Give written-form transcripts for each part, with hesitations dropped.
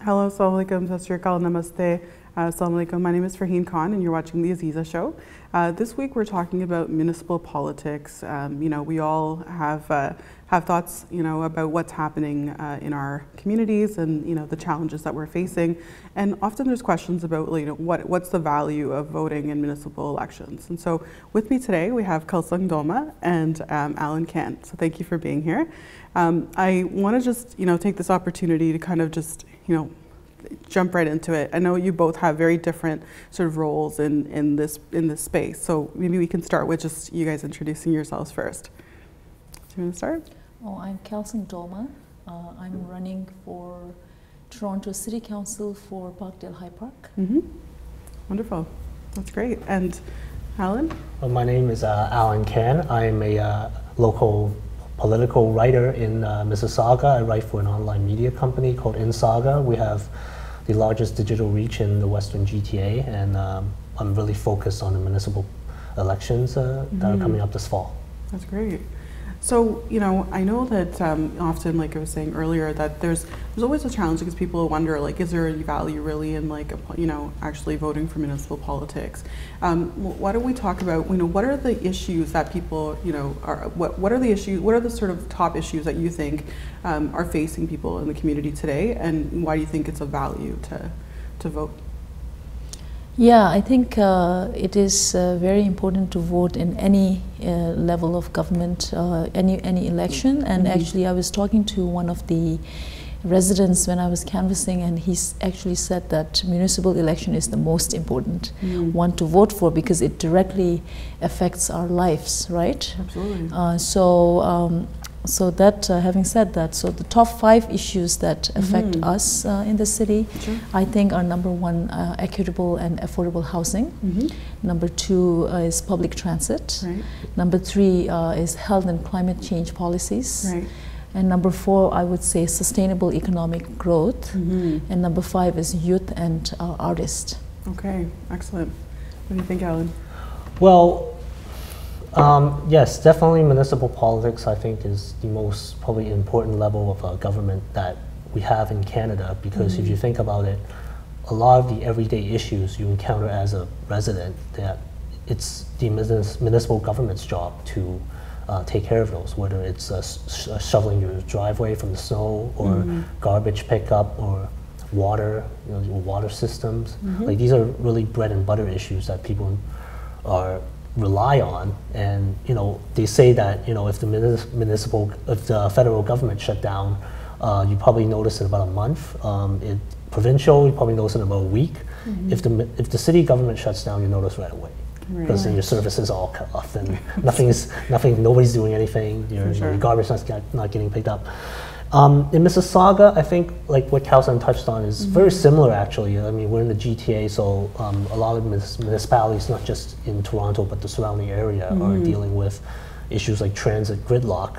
Hello, Assalamu alaikum, Sat Sri Akal, Namaste. Assalamu alaikum. My name is Farheen Khan, and you're watching the AZEEZA Show. This week, we're talking about municipal politics. We all have thoughts, about what's happening in our communities and the challenges that we're facing. And often there's questions about what's the value of voting in municipal elections. And so, with me today, we have Kalsung Doma and Alan Khan. So thank you for being here. I want to just take this opportunity to kind of just jump right into it. I know you both have very different sort of roles in this space, so maybe we can start with just you guys introducing yourselves first. Do you want to start? Oh, I'm Kalsung Doma. I'm running for Toronto City Council for Parkdale High Park. Wonderful, that's great. And Alan? Well, my name is Alan Khan. I'm a local political writer in Mississauga. I write for an online media company called InSaga. We have the largest digital reach in the Western GTA, and I'm really focused on the municipal elections that are coming up this fall. That's great. So, I know that often, like I was saying earlier, that there's always a challenge because people wonder, is there any value really in, actually voting for municipal politics? Why don't we talk about, what are the issues that people, what are the issues, what are the sort of top issues that you think are facing people in the community today, and why do you think it's of value to vote? Yeah, I think it is very important to vote in any level of government, any election. And actually, I was talking to one of the residents when I was canvassing, and he actually said that municipal election is the most important one to vote for because it directly affects our lives, right? Absolutely. So that, having said that, so the top 5 issues that affect us in the city, I think are number 1, equitable and affordable housing. Number 2 is public transit. Number 3 is health and climate change policies. And number 4, I would say sustainable economic growth. And number 5 is youth and artists. Okay, excellent. What do you think, Alan? Well, yes, definitely municipal politics, I think, is the most probably important level of government that we have in Canada, because if you think about it, a lot of the everyday issues you encounter as a resident, that it's the municipal government's job to take care of those, whether it's shoveling your driveway from the snow, or garbage pickup, or water, your water systems. These are really bread and butter issues that people rely on, and they say that if the federal government shut down, you probably notice it about a month. Provincial, you probably notice it in about a week. If the city government shuts down, you notice right away, because then your services are all cut off, and nobody's doing anything. Your garbage is not getting picked up. In Mississauga, I think what Kalsung touched on is very similar, actually. I mean, we're in the GTA, so a lot of municipalities, not just in Toronto, but the surrounding area, are dealing with issues like transit gridlock.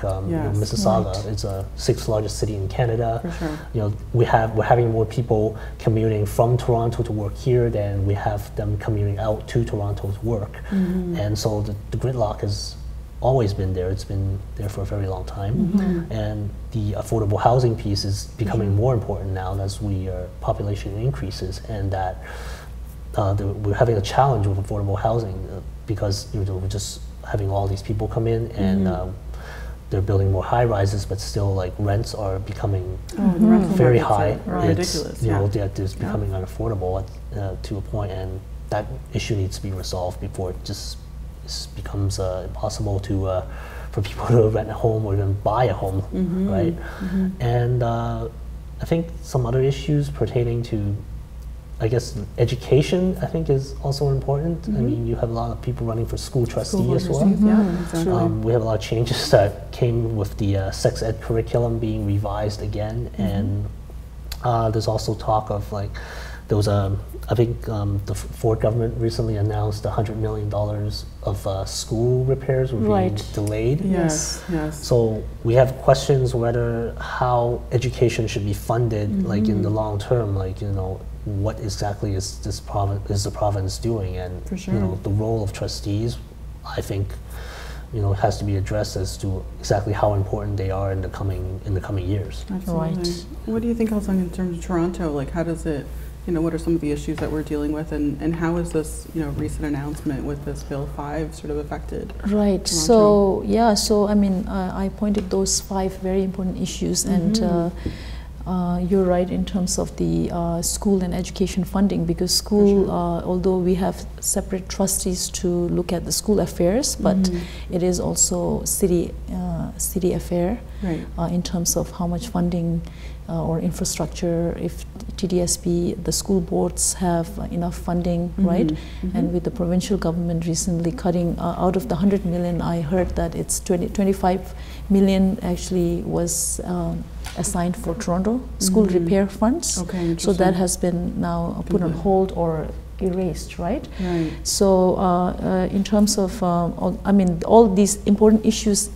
Mississauga is the 6th largest city in Canada. We're having more people commuting from Toronto to work here than we have them commuting out to Toronto to work. And so the gridlock has always been there. It's been there for a very long time. And the affordable housing piece is becoming more important now as population increases, and that we're having a challenge with affordable housing because we're just having all these people come in, and they're building more high rises, but still rents are becoming very high. Ridiculous. It's becoming unaffordable to a point, and that issue needs to be resolved before it just becomes impossible for people to rent a home or even buy a home, right? And I think some other issues pertaining to, I guess, education, I think, is also important. I mean, you have a lot of people running for school trustee as well. We have a lot of changes that came with the sex ed curriculum being revised again, and there's also talk of there was I think the Ford government recently announced $100 million of school repairs were being delayed. Yes. So we have questions whether how education should be funded, in the long term. What exactly is the province doing, and the role of trustees, I think, has to be addressed as to exactly how important they are in the coming years. Absolutely. Right. What do you think, Halsung, in terms of Toronto? Like, how does it, what are some of the issues that we're dealing with, and how is this, recent announcement with this Bill 5 sort of affected Right. Toronto? So I mean, I pointed those 5 very important issues, and you're right in terms of the school and education funding, because school, although we have separate trustees to look at the school affairs, but it is also city affair, right. In terms of how much funding or infrastructure, if TDSP, the school boards have enough funding, right? And with the provincial government recently cutting out of the 100 million, I heard that it's 25 million actually was assigned for Toronto school repair funds. Okay, so that has been now put on hold or erased, right? Right. So in terms of, all these important issues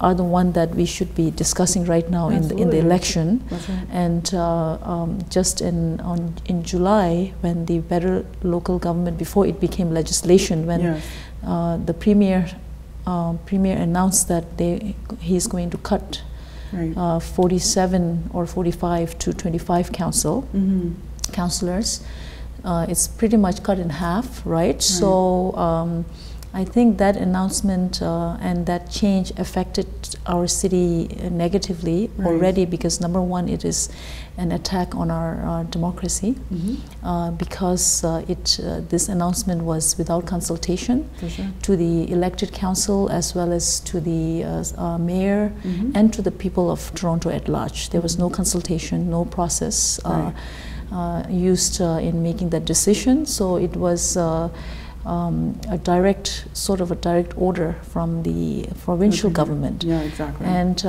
are the one that we should be discussing right now in the election. That's right. And just in July, when the Better Local Government, before it became legislation, when the premier announced that he's going to cut 47 or 45 to 25 councillors. It's pretty much cut in half, right? So I think that announcement and that change affected our city negatively already, because number one, it is an attack on our democracy, because this announcement was without consultation to the elected council, as well as to the mayor and to the people of Toronto at large. There was no consultation, no process used in making that decision. So it was a direct order from the provincial government. Yeah, exactly. And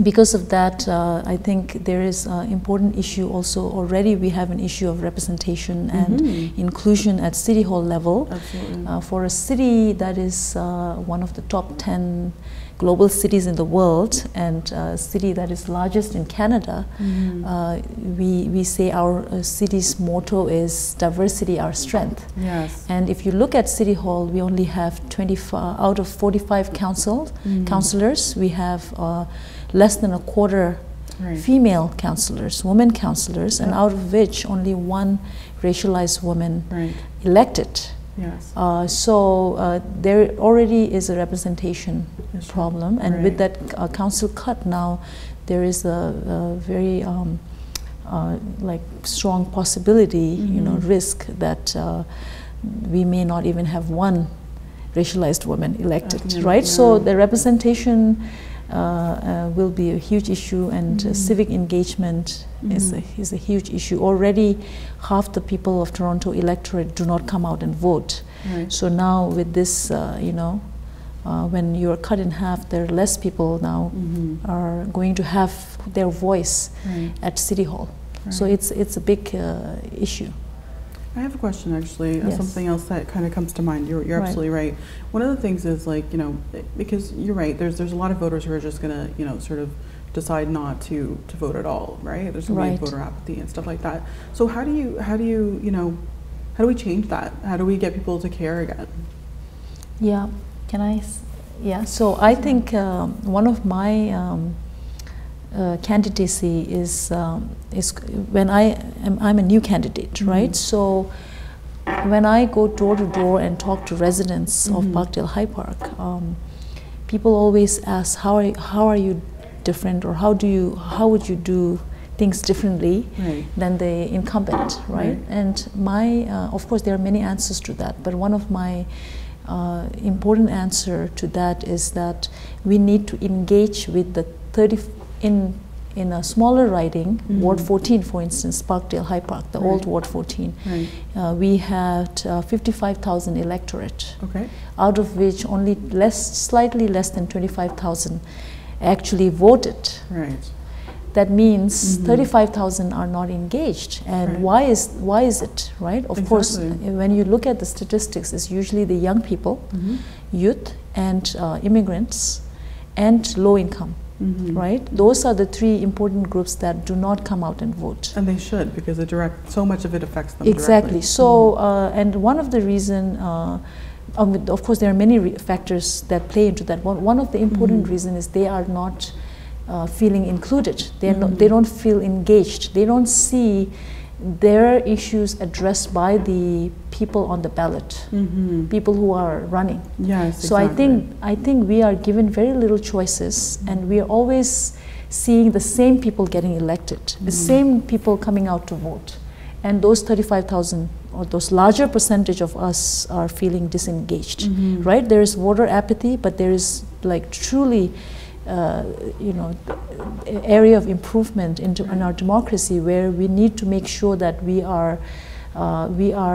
because of that, I think there is an important issue also. Already we have an issue of representation and inclusion at City Hall level. Absolutely. For a city that is one of the top 10 global cities in the world, and a city that is largest in Canada, we say our city's motto is diversity, our strength. Yes. And if you look at City Hall, we only have 25 out of 45 councillors. We have less than a quarter female councillors, women councillors, and out of which only one racialized woman elected. Yes. So there already is a representation problem, and with that council cut now, there is a very strong possibility, risk that we may not even have one racialized woman elected, right? Yeah. So the representation will be a huge issue, and civic engagement is a huge issue. Already half the people of Toronto electorate do not come out and vote. So now with this, when you're cut in half, there are less people now are going to have their voice at City Hall. So it's a big issue. I have a question, actually. Something else that kind of comes to mind. You're absolutely right. One of the things is, because you're right, there's a lot of voters who are just going to, sort of decide not to vote at all, right? There's going to be voter apathy and stuff like that. So how do we change that? How do we get people to care again? Yeah, can I? Yeah, so I think one of my candidacy is when I'm a new candidate, right? So when I go door to door and talk to residents of Parkdale High Park, people always ask, how are you different, or how would you do things differently than the incumbent, right? And of course there are many answers to that, but one of my important answer to that is that we need to engage with the in a smaller riding, Ward 14, for instance, Parkdale High Park, the old Ward 14. We had 55,000 electorate, out of which only slightly less than 25,000 actually voted. That means 35,000 are not engaged. And why is it, right? Of course, when you look at the statistics, it's usually the young people, youth, and immigrants, and low income. Right? Those are the 3 important groups that do not come out and vote. And they should, because so much of it affects them exactly. directly. So, and one of the reason of course, there are many factors that play into that. One of the important reasons is they are not feeling included. They don't feel engaged. They don't see their issues addressed by the people on the ballot, people who are running. Yes, so exactly. I think we are given very little choices, and we are always seeing the same people getting elected, the same people coming out to vote, and those 35,000 or those larger percentage of us are feeling disengaged, right? There is voter apathy, but there is like truly area of improvement in our democracy, where we need to make sure that we are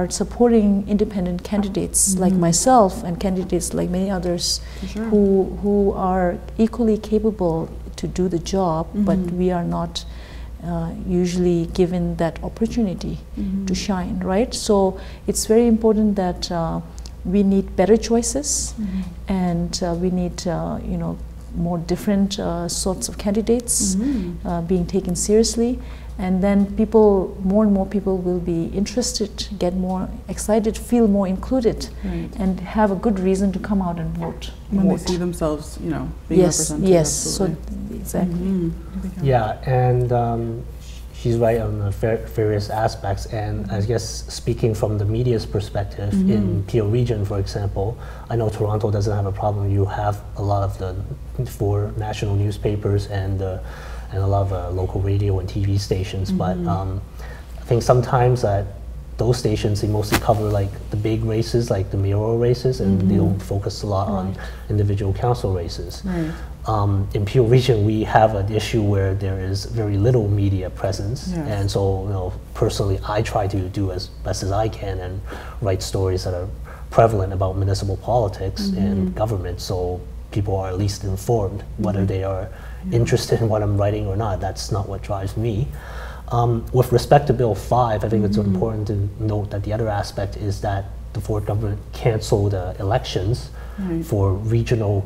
supporting independent candidates like myself and candidates like many others who are equally capable to do the job, but we are not usually given that opportunity to shine, right? So it's very important that we need better choices, and we need more different sorts of candidates being taken seriously, and then more and more people will be interested, get more excited, feel more included, and have a good reason to come out and vote. When they see themselves, being represented. Yes, Absolutely. so exactly. Yeah, and she's right on the various aspects, and I guess speaking from the media's perspective, in Peel Region, for example, I know Toronto doesn't have a problem. You have a lot of the 4 national newspapers and a lot of local radio and TV stations, but I think sometimes that those stations, they mostly cover like the big races, like the mayoral races, and they don't focus a lot on individual council races. In Peel Region, we have an issue where there is very little media presence, and so personally, I try to do as best as I can and write stories that are prevalent about municipal politics and government, so people are at least informed, whether they are interested in what I'm writing or not. That's not what drives me. With respect to Bill 5, I think it's important to note that the other aspect is that the Ford government canceled elections for regional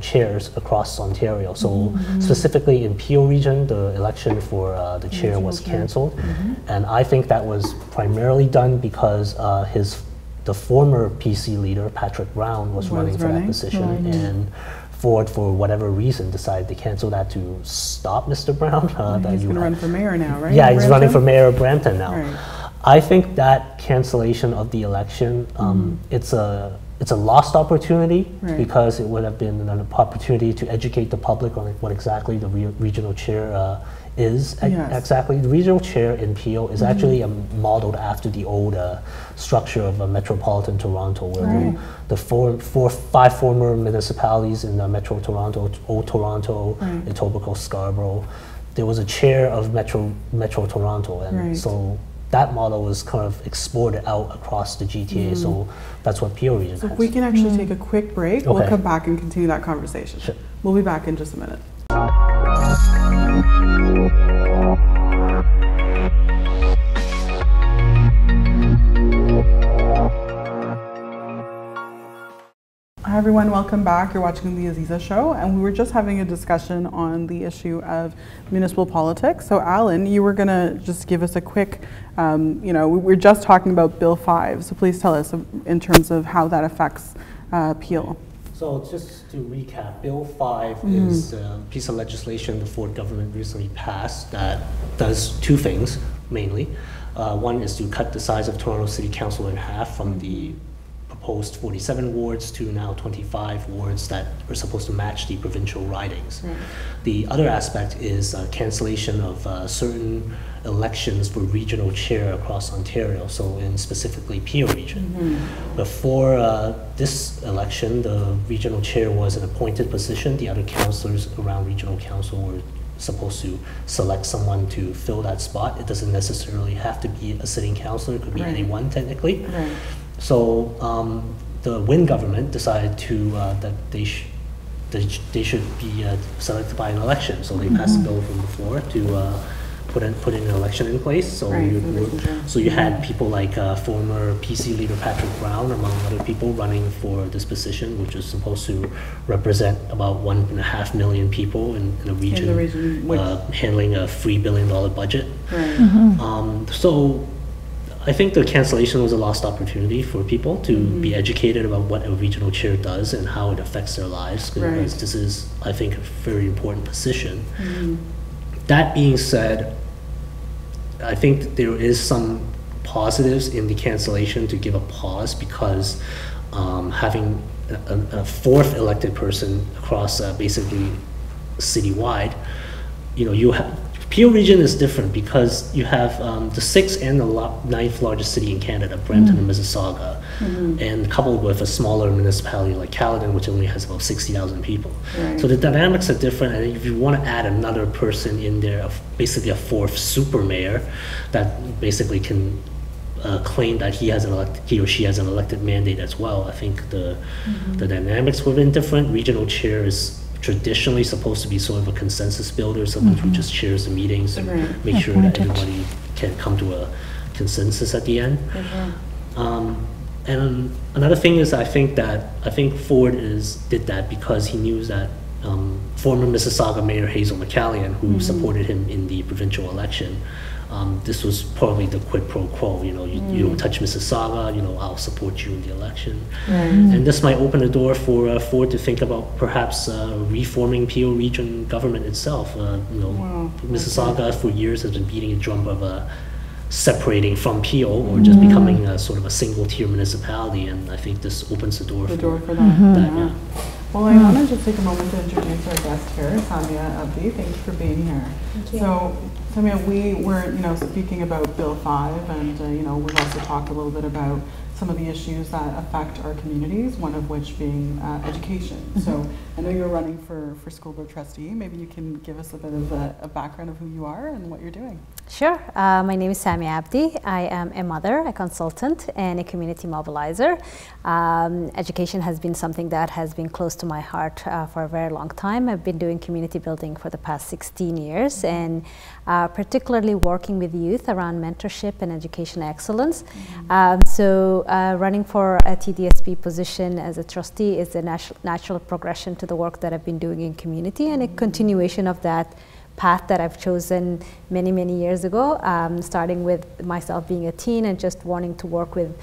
chairs across Ontario. So specifically in Peel Region, the election for the chair was canceled, and I think that was primarily done because the former PC leader, Patrick Brown, was running for that position, and Ford, for whatever reason, decided to cancel that to stop Mr. Brown. He's going to run for mayor now, right? Yeah, he's running for mayor of Brampton now. Right. I think that cancellation of the election, it's a lost opportunity, because it would have been an opportunity to educate the public on what exactly the regional chair is. Exactly, the regional chair in Peel is actually modeled after the old structure of Metropolitan Toronto, where the 5 former municipalities in Metro Toronto, Old Toronto, Etobicoke, Scarborough, there was a chair of Metro Toronto, and so that model was kind of exported out across the GTA, so that's what Peel Region has. If we can actually take a quick break, we'll come back and continue that conversation. Sure. We'll be back in just a minute. Hi everyone, welcome back. You're watching the AZEEZA show, and we were just having a discussion on the issue of municipal politics. So Alan, you were going to just give us a quick, we were just talking about Bill 5, so please tell us in terms of how that affects Peel. So just to recap, Bill 5 is a piece of legislation the Ford government recently passed that does 2 things, mainly. One is to cut the size of Toronto City Council in half from the proposed 47 wards to now 25 wards that are supposed to match the provincial ridings. The other aspect is cancellation of certain elections for regional chair across Ontario, so in specifically Peel Region. Before this election, the regional chair was an appointed position. The other councillors around regional council were supposed to select someone to fill that spot. It doesn't necessarily have to be a sitting councillor, it could be anyone technically. So the Wynne government decided to that they should be selected by an election. So they passed a bill from the floor to put an election in place. So you had people like former PC leader Patrick Brown, among other people, running for this position, which is supposed to represent about 1.5 million people in a region, handling a $3 billion budget. So I think the cancellation was a lost opportunity for people to be educated about what a regional chair does and how it affects their lives, because this is, I think, a very important position. That being said, I think there is some positives in the cancellation to give a pause, because having a fourth elected person across basically citywide, you have Peel region is different because you have the 6th and the 9th largest city in Canada, Brampton and Mississauga, and coupled with a smaller municipality like Caledon, which only has about 60,000 people. So the dynamics are different, and if you want to add another person in there, basically a fourth super mayor that basically can claim that he or she has an elected mandate as well, I think the dynamics would have been different. Regional chair is traditionally supposed to be sort of a consensus builder, someone who just chairs the meetings and make sure that everybody can come to a consensus at the end. And another thing is, I think Ford did that because he knew that former Mississauga Mayor Hazel McCallion, who supported him in the provincial election, this was probably the quid pro quo. You don't touch Mississauga. I'll support you in the election. And this might open the door for Ford to think about perhaps reforming Peel region government itself. Mississauga for years has been beating a drum of separating from Peel or just becoming a sort of a single-tier municipality, and I think this opens the door for that. Well, I want to just take a moment to introduce our guest here, Samia Abdi. Thank you for being here. So, Samia, we were, speaking about Bill 5, and we've also talked a little bit about some of the issues that affect our communities, one of which being education. So, I know you're running for school board trustee. Maybe you can give us a bit of a background of who you are and what you're doing. Sure. My name is Samia Abdi. I am a mother, a consultant, and a community mobilizer. Education has been something that has been close to my heart for a very long time. I've been doing community building for the past 16 years, and particularly working with youth around mentorship and education excellence. So running for a TDSP position as a trustee is a natural progression to the work that I've been doing in community, and a continuation of that path that I've chosen many, many years ago, starting with myself being a teen and just wanting to work with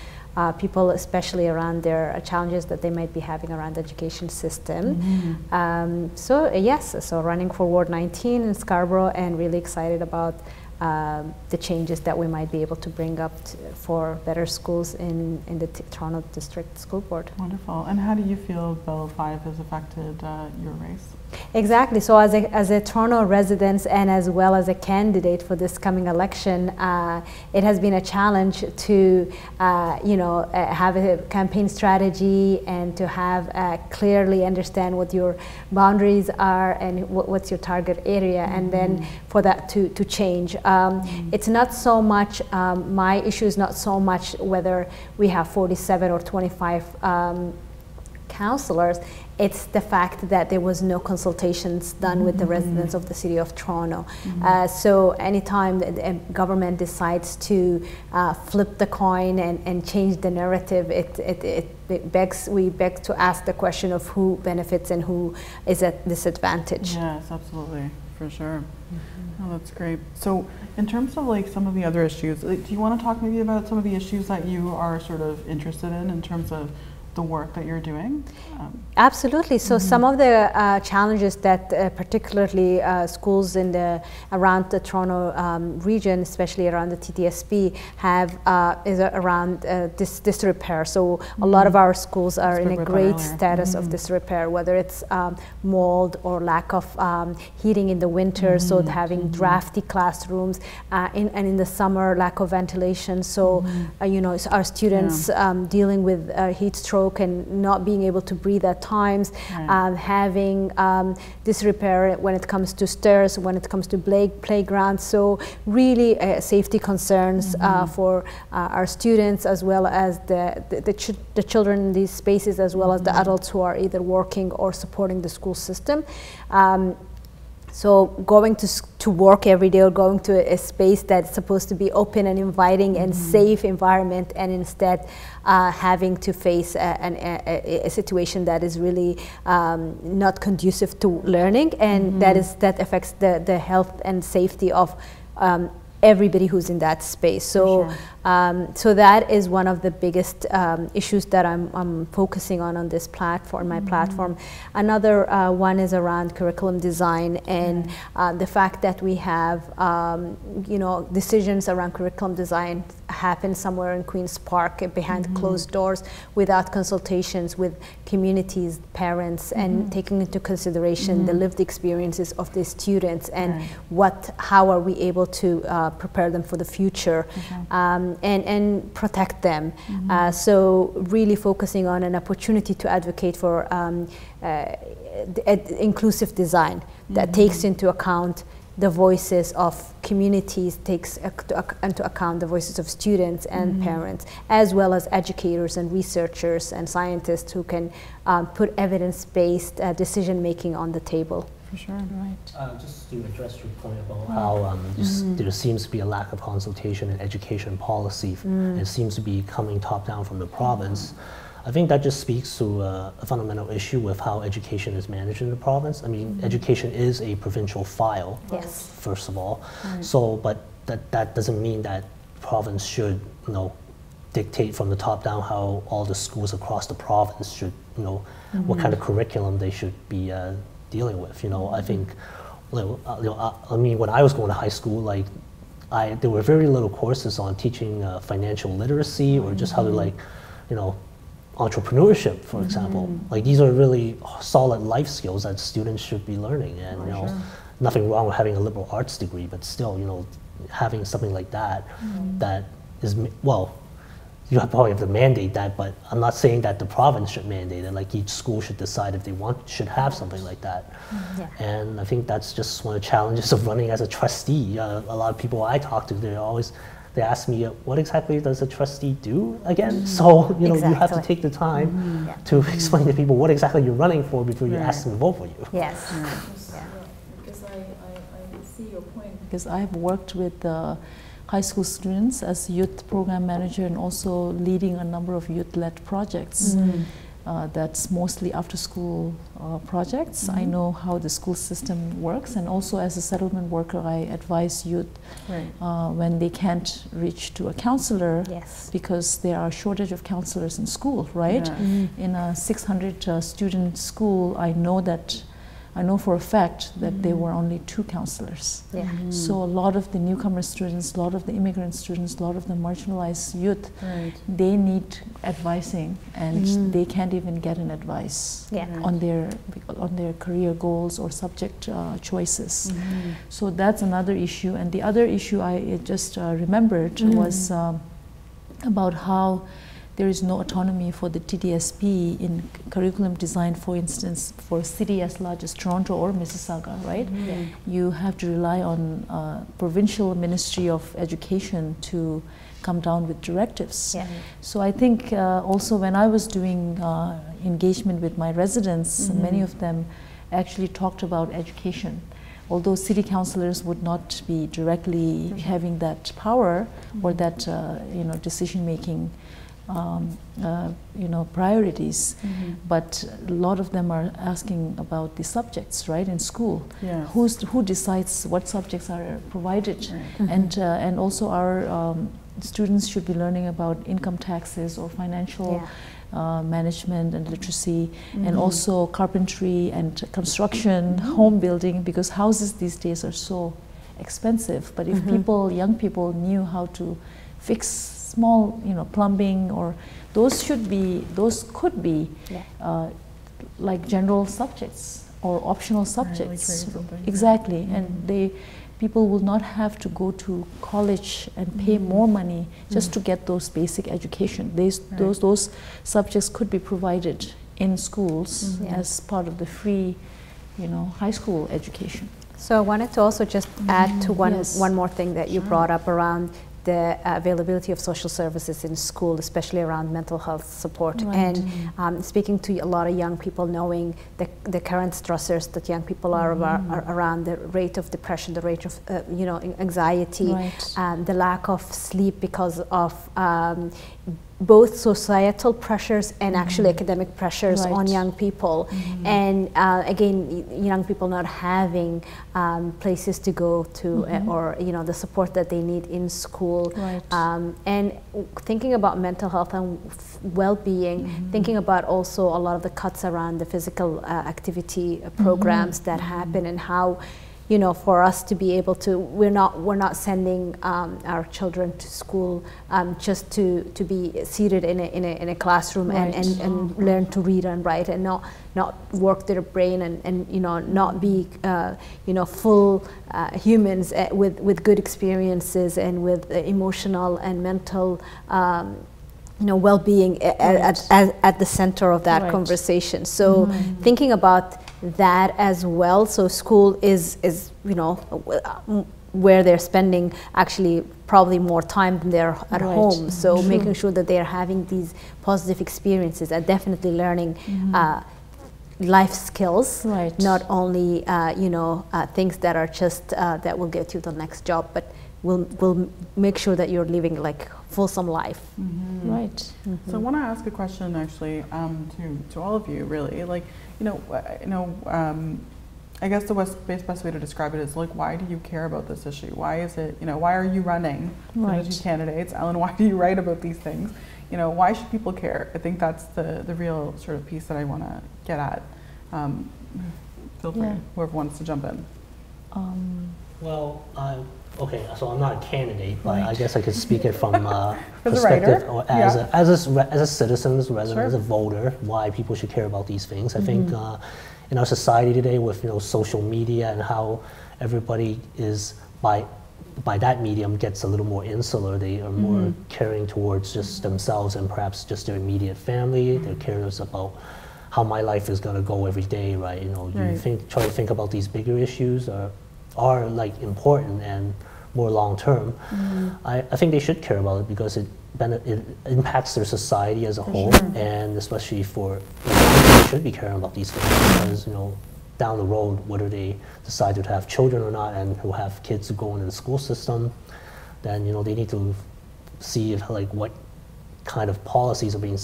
people, especially around their challenges that they might be having around the education system. So running for Ward 19 in Scarborough, and really excited about the changes that we might be able to bring up for better schools in the Toronto District School Board. Wonderful. And how do you feel Bill 5 has affected your race? Exactly. So as a Toronto resident and as well as a candidate for this coming election, it has been a challenge to have a campaign strategy and to have clearly understand what your boundaries are and what's your target area, and then for that to change. It's not so much, my issue is not so much whether we have 47 or 25 councillors. It's the fact that there was no consultations done with the residents of the City of Toronto. So anytime the government decides to flip the coin and change the narrative, we beg to ask the question of who benefits and who is at disadvantage. Yes, absolutely, for sure. Oh, that's great. So in terms of some of the other issues, do you want to talk maybe about some of the issues that you are sort of interested in terms of the work that you're doing? Absolutely. So some of the challenges that particularly schools around the Toronto region, especially around the TTSP, have is around disrepair. So a lot of our schools are in a great status of disrepair, whether it's mold or lack of heating in the winter, so having drafty classrooms, and in the summer lack of ventilation. So our students dealing with heat stroke and not being able to breathe at times, having disrepair when it comes to stairs, when it comes to playgrounds. So really safety concerns for our students, as well as the children in these spaces, as well as the adults who are either working or supporting the school system. So going to work every day, or going to a space that's supposed to be open and inviting and safe environment, and instead having to face a situation that is really not conducive to learning, and that affects the health and safety of everybody who's in that space. So So that is one of the biggest issues that I'm focusing on this platform, my platform. Another one is around curriculum design and the fact that we have, you know, decisions around curriculum design happen somewhere in Queen's Park behind closed doors without consultations with communities, parents, and taking into consideration the lived experiences of the students and how are we able to prepare them for the future and protect them. So really focusing on an opportunity to advocate for inclusive design that takes into account the voices of communities, takes into account the voices of students and parents, as well as educators and researchers and scientists who can put evidence-based decision-making on the table. For sure, right. Just to address your point about how there seems to be a lack of consultation in education policy, it seems to be coming top-down from the province. I think that just speaks to a fundamental issue with how education is managed in the province. I mean, education is a provincial file, first of all. So, but that doesn't mean that the province should, you know, dictate from the top down how all the schools across the province should, you know, what kind of curriculum they should be dealing with. You know, I think, I mean, when I was going to high school, like, there were very little courses on teaching financial literacy or just how to, like, you know, entrepreneurship, for example. Like, these are really solid life skills that students should be learning, and you know, nothing wrong with having a liberal arts degree, but still, you know, having something like that, that is, well, you probably have to mandate that, but I'm not saying that the province should mandate it. Like, each school should decide if they should have something like that. And I think that's just one of the challenges of running as a trustee. A lot of people I talk to, they ask me, what exactly does a trustee do again? So, you know, you have to take the time to explain to people what exactly you're running for before you ask them to vote for you. Yes. Because I see your point. Because I've worked with high school students as youth program manager and also leading a number of youth-led projects. That's mostly after-school projects. I know how the school system works, and also as a settlement worker, I advise youth when they can't reach to a counselor because there are shortage of counselors in school, right? In a 600 student school, I know for a fact that there were only 2 counselors. So a lot of the newcomer students, a lot of the immigrant students, a lot of the marginalized youth, they need advising, and they can't even get an advice on their career goals or subject choices. So that's another issue. And the other issue I just remembered was about how there is no autonomy for the TDSP in curriculum design, for instance, for a city as large as Toronto or Mississauga, right? You have to rely on provincial Ministry of Education to come down with directives. So I think also when I was doing engagement with my residents, many of them actually talked about education. Although city councillors would not be directly having that power or that you know, decision-making you know, priorities, but a lot of them are asking about the subjects, right, in school. Who decides what subjects are provided, and also our students should be learning about income taxes or financial management and literacy, and also carpentry and construction, home building, because houses these days are so expensive. But if young people knew how to fix small, you know, plumbing, or those could be like general subjects or optional subjects. Exactly, and people will not have to go to college and pay more money just to get those basic education. Those subjects could be provided in schools as part of the free, you know, high school education. So I wanted to also just add to one more thing that you brought up around the availability of social services in school, especially around mental health support. And speaking to a lot of young people, knowing the current stressors that young people are around, the rate of depression, the rate of you know, anxiety, the lack of sleep because of both societal pressures and actually academic pressures on young people. And again, young people not having places to go to or the support that they need in school. And thinking about mental health and well-being, thinking about also a lot of the cuts around the physical activity programs that happen, and how for us to be able to, we're not sending our children to school just to be seated in a classroom and learn to read and write, and not work their brain and not be full humans with good experiences and with emotional and mental well-being at the center of that conversation. So thinking about that as well. So school is where they're spending actually probably more time than they're at home. So making sure that they're having these positive experiences and definitely learning life skills, not only things that are just that will get you the next job, but will make sure that you're living like fulsome life. So I want to ask a question actually to all of you, really. Like, I guess the best way to describe it is like, why do you care about this issue? Why is it, why are you running for these candidates? Ellen, why do you write about these things? Why should people care? I think that's the real sort of piece that I want to get at. Feel free, whoever wants to jump in. Okay, so I'm not a candidate, but I guess I could speak it from perspective or as a citizen, rather than as a voter, why people should care about these things. I think in our society today, with social media and how everybody is by that medium gets a little more insular, they are more caring towards just themselves and perhaps just their immediate family. They're curious about how my life is going to go every day, right? Try to think about these bigger issues are like important and more long term. I think they should care about it because it impacts their society as a whole, and especially for they should be caring about these things because down the road, whether they decide to have children or not, and who have kids who go into the school system, then they need to see if, like, what kind of policies are being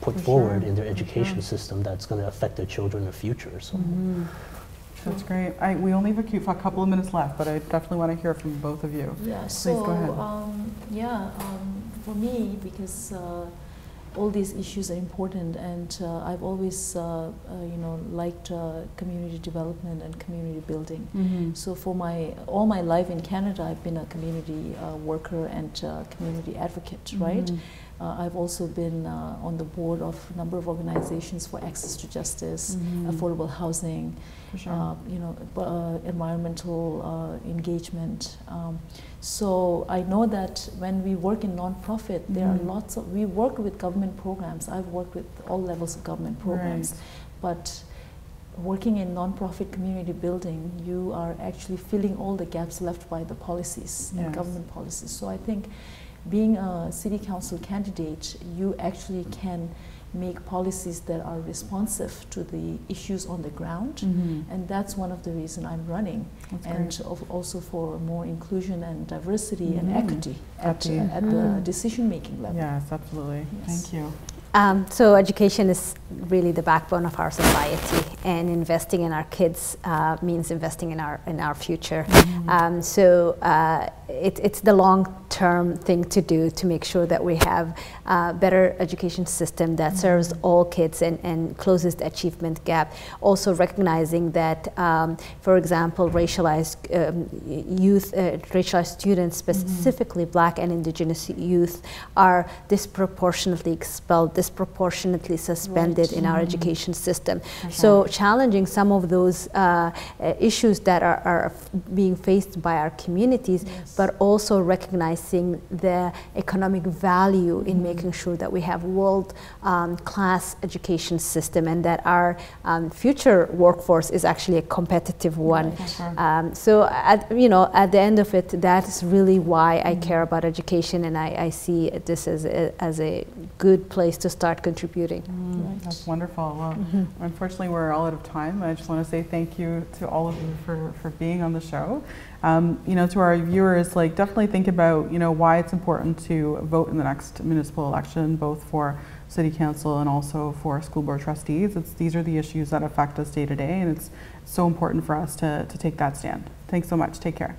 put forward in their education system that's going to affect their children in the future. So. That's great. We only have a couple of minutes left, but I definitely want to hear from both of you. Please go ahead. For me, because all these issues are important, and I've always, liked community development and community building. So for all my life in Canada, I've been a community worker and community advocate, right? I've also been on the board of a number of organizations for access to justice, affordable housing, environmental engagement. So I know that when we work in nonprofit, there are we work with government programs. I've worked with all levels of government programs, but working in nonprofit community building, you are actually filling all the gaps left by the policies and government policies. So I think being a city council candidate, you actually can make policies that are responsive to the issues on the ground, and that's one of the reasons I'm running. And also for more inclusion and diversity and equity at the decision-making level. Yes, absolutely. Thank you. So education is really the backbone of our society, and investing in our kids means investing in our future. So it's the long-term thing to do to make sure that we have a better education system that serves all kids and closes the achievement gap. Also recognizing that, for example, racialized youth, racialized students, specifically Black and Indigenous youth, are disproportionately expelled, disproportionately suspended in our education system. So challenging some of those issues that are being faced by our communities, but also recognizing the economic value in making sure that we have world-class education system, and that our future workforce is actually a competitive one. So at the end of it, that is really why I care about education, and I see this as a good place to start contributing. That's wonderful. Well, unfortunately, we're all out of time. I just want to say thank you to all of you for being on the show. you know, to our viewers, like definitely think about, you know, why it's important to vote in the next municipal election, both for City Council and also for School Board Trustees. These are the issues that affect us day to day, and it's so important for us to take that stand. Thanks so much. Take care.